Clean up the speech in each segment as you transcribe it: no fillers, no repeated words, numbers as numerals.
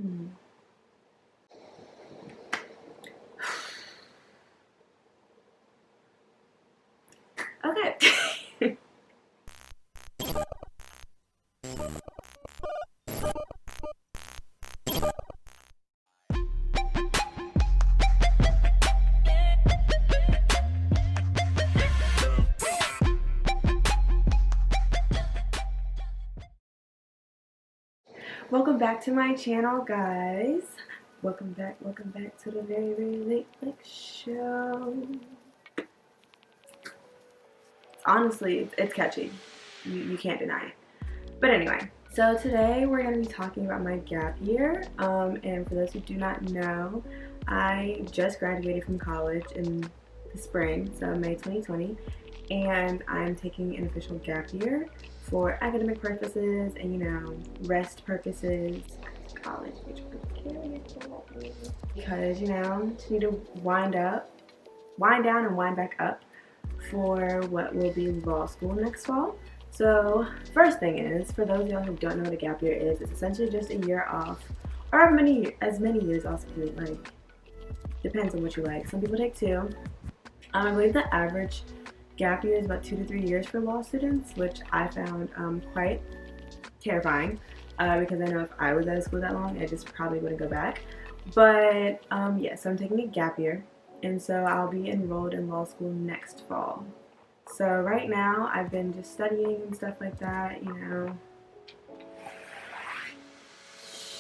Mm. Okay. Welcome back to my channel, guys. Welcome back to the very, very late Flex show. Honestly, it's catchy. You can't deny it. But anyway, so today we're going to be talking about my gap year. And for those who do not know, I just graduated from college in the spring, so May 2020, and I'm taking an official gap year for academic purposes and, you know, rest purposes. College, because, you know, just need to wind down and wind back up for what will be law school next fall. So first thing is, for those of y'all who don't know what a gap year is, it's essentially just a year off, or as many years off as you like. Depends on what you like. Some people take 2. I believe the average gap year is about 2 to 3 years for law students, which I found quite terrifying because I know if I was out of school that long, I just probably wouldn't go back. But yeah, so I'm taking a gap year, and so I'll be enrolled in law school next fall. So right now, I've been just studying and stuff like that, you know.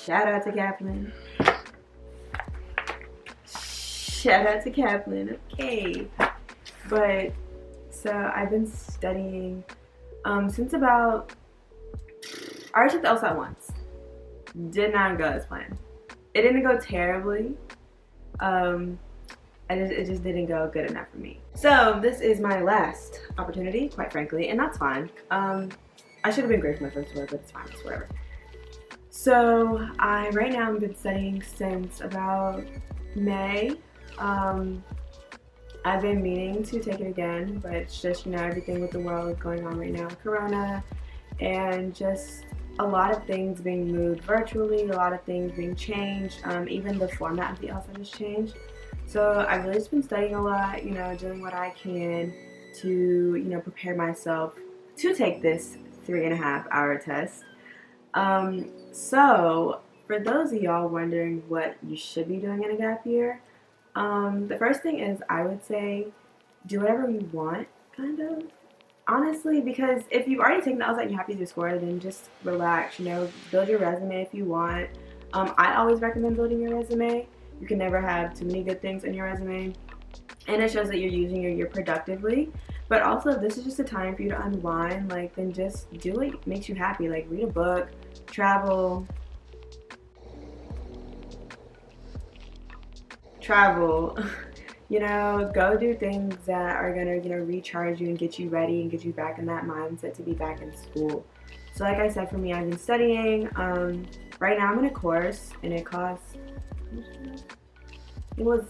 Shout out to Kaplan. Shout out to Kaplan, okay. But, so I've been studying since about, I already took the LSAT once. Did not go as planned. It didn't go terribly. It just didn't go good enough for me. So this is my last opportunity, quite frankly, and that's fine. I should have been great for my first work, but it's fine, it's whatever. So right now I've been studying since about May. I've been meaning to take it again, but it's just, you know, everything with the world going on right now with Corona, and just a lot of things being moved virtually, a lot of things being changed, even the format of the LSAT has changed. So I've really just been studying a lot, you know, doing what I can to, you know, prepare myself to take this 3.5-hour test. So for those of y'all wondering what you should be doing in a gap year, the first thing is I would say do whatever you want, kind of. Honestly, because if you've already taken the LSAT and you're happy with your score, then just relax, you know, build your resume if you want. I always recommend building your resume. You can never have too many good things in your resume, and it shows that you're using your year productively. But also, if this is just a time for you to unwind, like, then just do what makes you happy. Like, read a book, travel, you know, go do things that are gonna, you know, recharge you and get you ready and get you back in that mindset to be back in school. So like I said, for me, I've been studying. Right now I'm in a course, and it costs, it was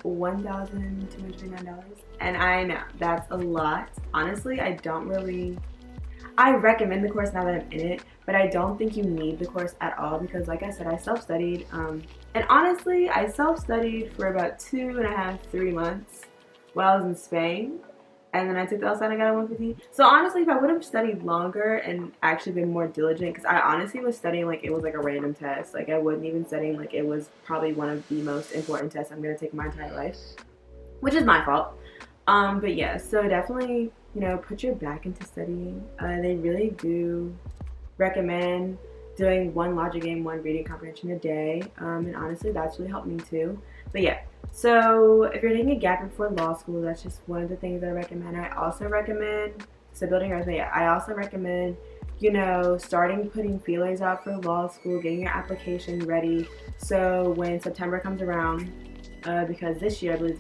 $1,209, and I know that's a lot. Honestly, I recommend the course now that I'm in it, but I don't think you need the course at all because, like I said, I self-studied, and honestly, I self-studied for about 2.5, 3 months while I was in Spain, and then I took the LSAT and I got a 150. So honestly, if I would have studied longer and actually been more diligent, because I honestly was studying like it was like a random test. Like I wasn't even studying like it was probably one of the most important tests I'm going to take my entire life, which is my fault. But yeah, so definitely, you know, put your back into studying. They really do recommend doing 1 logic game, 1 reading comprehension a day, and honestly, that's really helped me too. But yeah, so if you're taking a gap year before law school, that's just one of the things I recommend. I also recommend, so building your resume, yeah, I also recommend, you know, starting putting feelers out for law school, getting your application ready, so when September comes around, because this year, I believe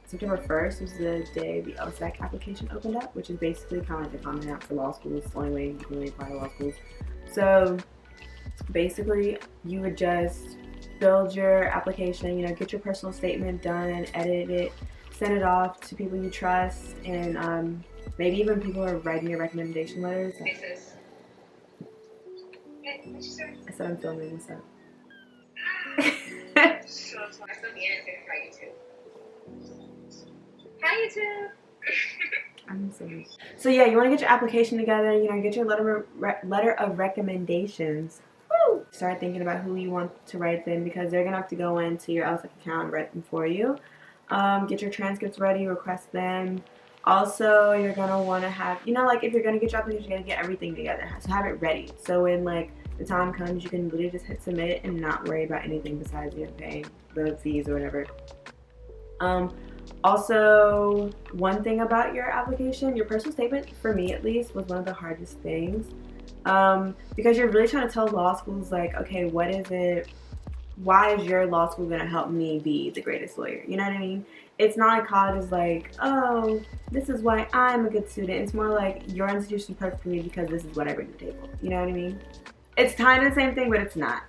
September 1st was the day the LSAC application opened up, which is basically kind of like the common app for law schools. It's the only way you can really apply to law schools. So basically, you would just build your application, you know, get your personal statement done, edit it, send it off to people you trust, and maybe even people who are writing your recommendation letters. I said I'm filming, what's up? So I still be answering hi YouTube. Hi YouTube. I'm sorry. So yeah, you want to get your application together. You know, get your letter of recommendations. Woo! Start thinking about who you want to write them because they're gonna have to go into your LSAT account and write them for you. Get your transcripts ready. Request them. Also, you're gonna want to have, you know, like if you're gonna get your application, you're gonna get everything together. So have it ready. So when like the time comes, you can literally just hit submit and not worry about anything besides paying the fees or whatever. Um, Also, one thing about your application, your personal statement, for me at least, was one of the hardest things. Because you're really trying to tell law schools, like, okay, what is it? Why is your law school going to help me be the greatest lawyer? You know what I mean? It's not like college is like, oh, this is why I'm a good student. It's more like your institution is perfect for me because this is what I bring to the table. You know what I mean? It's kind of the same thing, but it's not.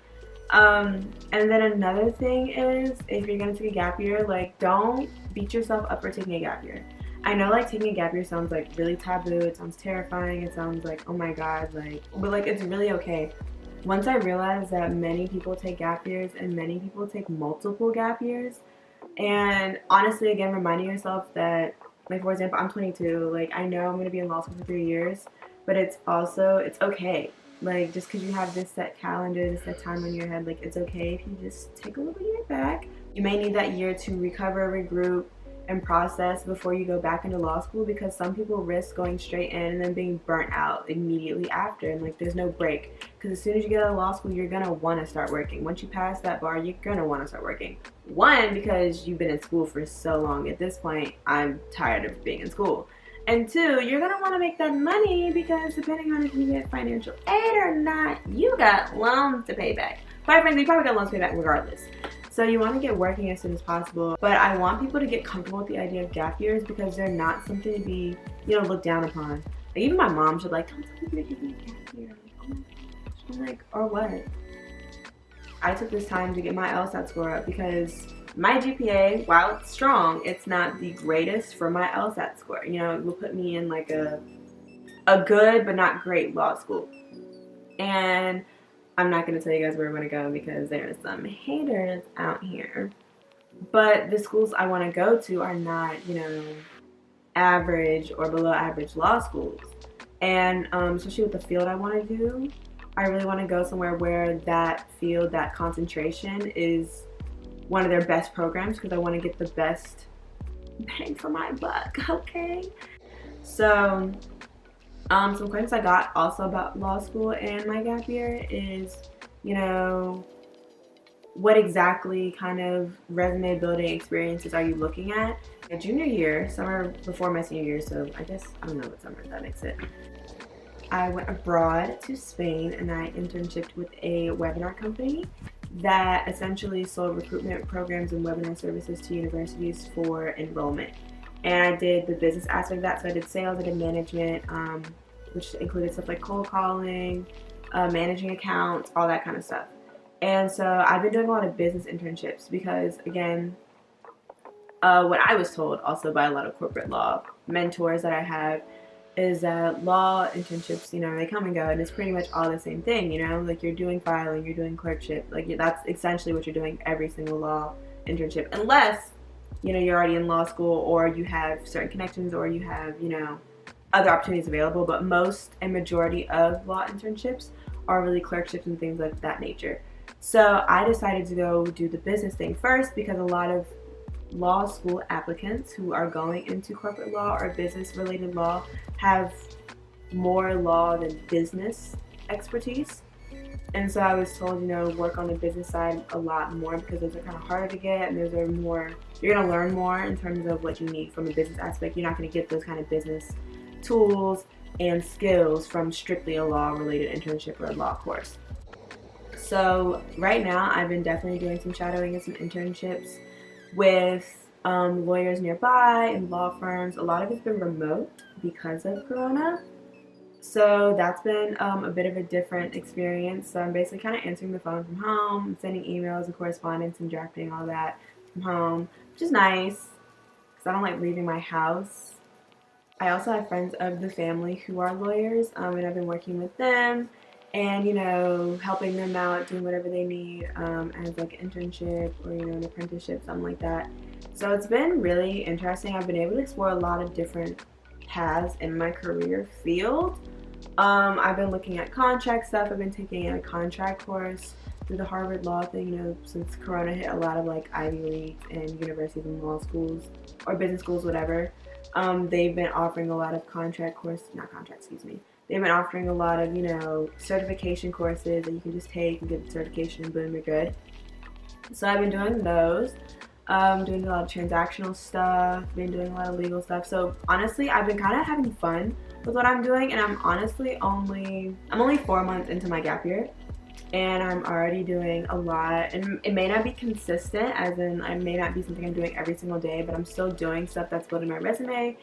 And then another thing is, if you're gonna take a gap year, like don't beat yourself up for taking a gap year. I know like taking a gap year sounds like really taboo. It sounds terrifying. It sounds like oh my god, like but like it's really okay. Once I realized that many people take gap years and many people take multiple gap years, and honestly, again, reminding yourself that like for example, I'm 22. Like I know I'm gonna be in law school for 3 years, but it's okay like just because you have this set calendar, this set time on your head, like it's okay if you just take a little year back. You may need that year to recover, regroup, and process before you go back into law school because some people risk going straight in and then being burnt out immediately after and like there's no break because as soon as you get out of law school you're gonna want to start working. Once you pass that bar you're gonna want to start working. One, because you've been in school for so long. At this point I'm tired of being in school. And two, you're gonna want to make that money because depending on if you get financial aid or not, you got loans to pay back. Quite frankly, you probably got loans to pay back regardless. So you want to get working as soon as possible. But I want people to get comfortable with the idea of gap years because they're not something to be, looked down upon. Like even my mom should like, don't tell me to give me a gap year. Like, oh my gosh. I'm like, or what? I took this time to get my LSAT score up because my GPA, while it's strong, it's not the greatest for my LSAT score. You know, it will put me in like a good but not great law school. And I'm not going to tell you guys where I'm going to go because there are some haters out here. But the schools I want to go to are not, average or below average law schools. And especially with the field I want to do, I really want to go somewhere where that field, that concentration is one of their best programs because I want to get the best bang for my buck, okay? So, some questions I got also about law school and my gap year is, what exactly kind of resume building experiences are you looking at? My junior year, summer before my senior year, so I guess, I don't know what summer that makes it. I went abroad to Spain and I internshiped with a webinar company that essentially sold recruitment programs and webinar services to universities for enrollment. And I did the business aspect of that, so I did sales, I did management, which included stuff like cold calling, managing accounts, all that kind of stuff. And so I've been doing a lot of business internships because, again, what I was told also by a lot of corporate law mentors that I have is that law internships, they come and go, and it's pretty much all the same thing, like you're doing filing, you're doing clerkship, like that's essentially what you're doing every single law internship, unless, you're already in law school or you have certain connections or you have, other opportunities available, but most and majority of law internships are really clerkships and things like that nature. So I decided to go do the business thing first because a lot of law school applicants who are going into corporate law or business related law have more law than business expertise. And so I was told, work on the business side a lot more because those are kind of harder to get and those are more, you're going to learn more in terms of what you need from a business aspect. You're not going to get those kind of business tools and skills from strictly a law related internship or a law course. So right now I've been definitely doing some shadowing and some internships with lawyers nearby and law firms. A lot of it's been remote because of Corona. So that's been a bit of a different experience. So I'm basically kind of answering the phone from home, sending emails and correspondence and drafting all that from home, which is nice because I don't like leaving my house. I also have friends of the family who are lawyers, and I've been working with them. and, you know, helping them out, doing whatever they need as like an internship or, you know, an apprenticeship, something like that. So it's been really interesting. I've been able to explore a lot of different paths in my career field. I've been looking at contract stuff. I've been taking a contract course through the Harvard Law thing. You know, since Corona hit, a lot of like Ivy League and universities and law schools or business schools, whatever. They've been offering a lot of they've been offering a lot of, you know, certification courses that you can just take and get the certification and boom, you're good. So I've been doing those. Doing a lot of transactional stuff, been doing a lot of legal stuff. So honestly, I've been kind of having fun with what I'm doing, and I'm only 4 months into my gap year, and I'm already doing a lot. And it may not be consistent, as in it may not be something I'm doing every single day, but I'm still doing stuff that's building my resume,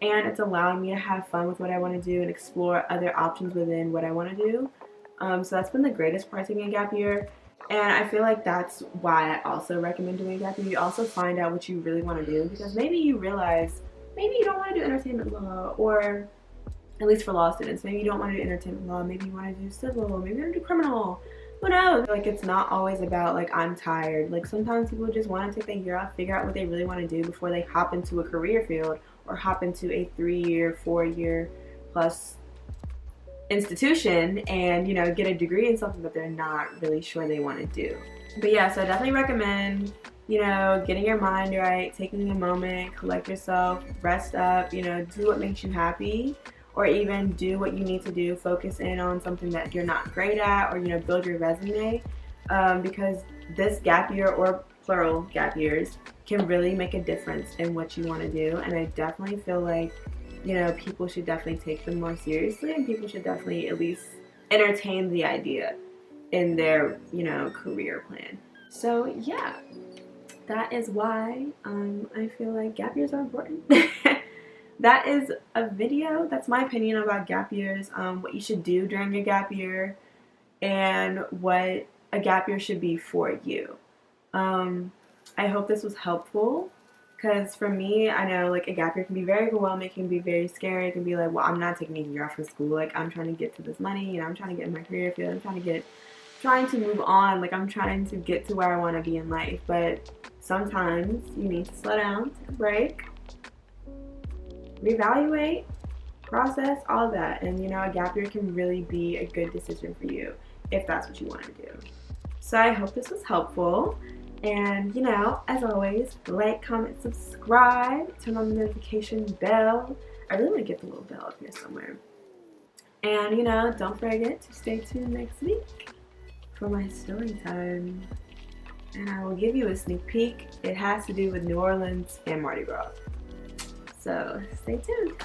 and it's allowing me to have fun with what I want to do and explore other options within what I want to do. So that's been the greatest part of taking a gap year. And I feel like that's why I also recommend doing a gap year. You also find out what you really want to do, because maybe you realize maybe you don't want to do entertainment law, or at least for law students, maybe you don't want to do entertainment law, maybe you want to do civil, maybe you want to do criminal. Who knows? Like, it's not always about like I'm tired. Like, sometimes people just want to take a year off, figure out what they really want to do before they hop into a career field or hop into a 3-year, 4-year plus institution and, you know, get a degree in something that they're not really sure they want to do. But yeah, so I definitely recommend, you know, getting your mind right, taking a moment, collect yourself, rest up, you know, do what makes you happy, or even do what you need to do, focus in on something that you're not great at, or, you know, build your resume, because this gap year, or plural gap years, can really make a difference in what you want to do. And I definitely feel like, you know, people should definitely take them more seriously, and people should definitely at least entertain the idea in their, you know, career plan. So yeah, that is why I feel like gap years are important. That is a video. That's my opinion about gap years, what you should do during your gap year, and what a gap year should be for you. I hope this was helpful. Because for me, I know like a gap year can be very overwhelming, it can be very scary, it can be like, well, I'm not taking a year off from school, like I'm trying to get to this money, you know, I'm trying to get in my career field, I'm trying to move on, like I'm trying to get to where I want to be in life. But sometimes you need to slow down, take a break, reevaluate, process, all of that. And, you know, a gap year can really be a good decision for you if that's what you want to do. So I hope this was helpful. And, you know, as always, like, comment, subscribe, turn on the notification bell. I really want to get the little bell up here somewhere. And, you know, don't forget to stay tuned next week for my story time. And I will give you a sneak peek. It has to do with New Orleans and Mardi Gras. So stay tuned.